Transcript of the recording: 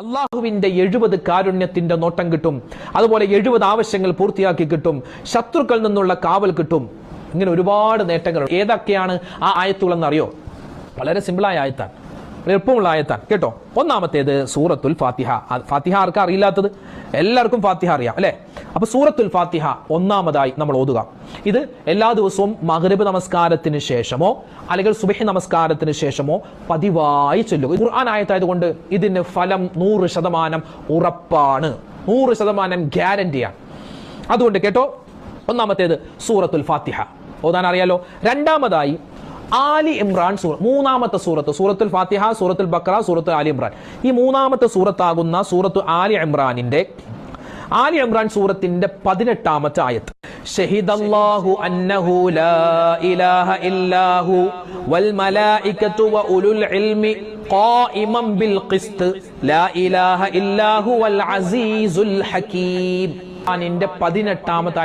അള്ളാഹുവിന്റെ 70 കാരുണ്യത്തിന്റെ നോട്ടം കിട്ടും. അതുപോലെ 70 ആവശ്യങ്ങൾ പൂർത്തിയാക്കി കിട്ടും. ശത്രുക്കളിൽ നിന്നുള്ള കാവൽ കിട്ടും. ഇങ്ങനെ ഒരുപാട് നേട്ടങ്ങൾ. ഏതൊക്കെയാണ് ആ ആയത്തുകളെന്ന് അറിയോ? വളരെ സിമ്പിളായ ആയത്താണ്, എളുപ്പമുള്ള ആയത്താണ് കേട്ടോ. ഒന്നാമത്തേത് സൂറത്തുൽ ഫാത്തിഹ. ഫാത്തിഹ ആർക്കാ അറിയില്ലാത്തത്? എല്ലാവർക്കും ഫാത്തിഹ അറിയാം അല്ലെ? അപ്പൊ സൂറത്തുൽ ഫാത്തിഹ ഒന്നാമതായി നമ്മൾ ഓതുക. ഇത് എല്ലാ ദിവസവും മഗ്രിബ് നമസ്കാരത്തിന് ശേഷമോ അല്ലെങ്കിൽ സുബ്ഹി നമസ്കാരത്തിന് ശേഷമോ പതിവായി ചൊല്ലുക. ഖുർആൻ ആയത്തായതുകൊണ്ട് ഇതിന് ഫലം 100% ഉറപ്പാണ്, 100% ഗ്യാരണ്ടിയാണ്. അതുകൊണ്ട് കേട്ടോ, ഒന്നാമത്തേത് സൂറത്തുൽ ഫാത്തിഹ ഓതാൻ അറിയാലോ. രണ്ടാമതായി ആലി ഇമ്രാൻ മൂന്നാമത്തെ സൂറത്ത്, സൂറത്തുൽ ഫാത്തിഹ, സൂറത്തുൽ ബഖറ, സൂറത്ത് ആലി ഇമ്രാൻ. ഈ മൂന്നാമത്തെ സൂറത്താകുന്ന സൂറത്ത് ആലി ഇമ്രാൻ സൂറത്തിന്റെ 18ാമത്തെ ആയത്ത്. ഷഹിദല്ലാഹു അന്നഹു ലാ ഇലാഹ ഇല്ലാഹു വൽ മലായികതു വ ഉലുൽ ഇൽമി ഖായിമൻ ബിൽ ഖിസ്ത് ലാ ഇലാഹ ഇല്ലാഹു വൽ അസീസുൽ ഹകീം. ഖുർആനിന്റെ 18ാമത്തെ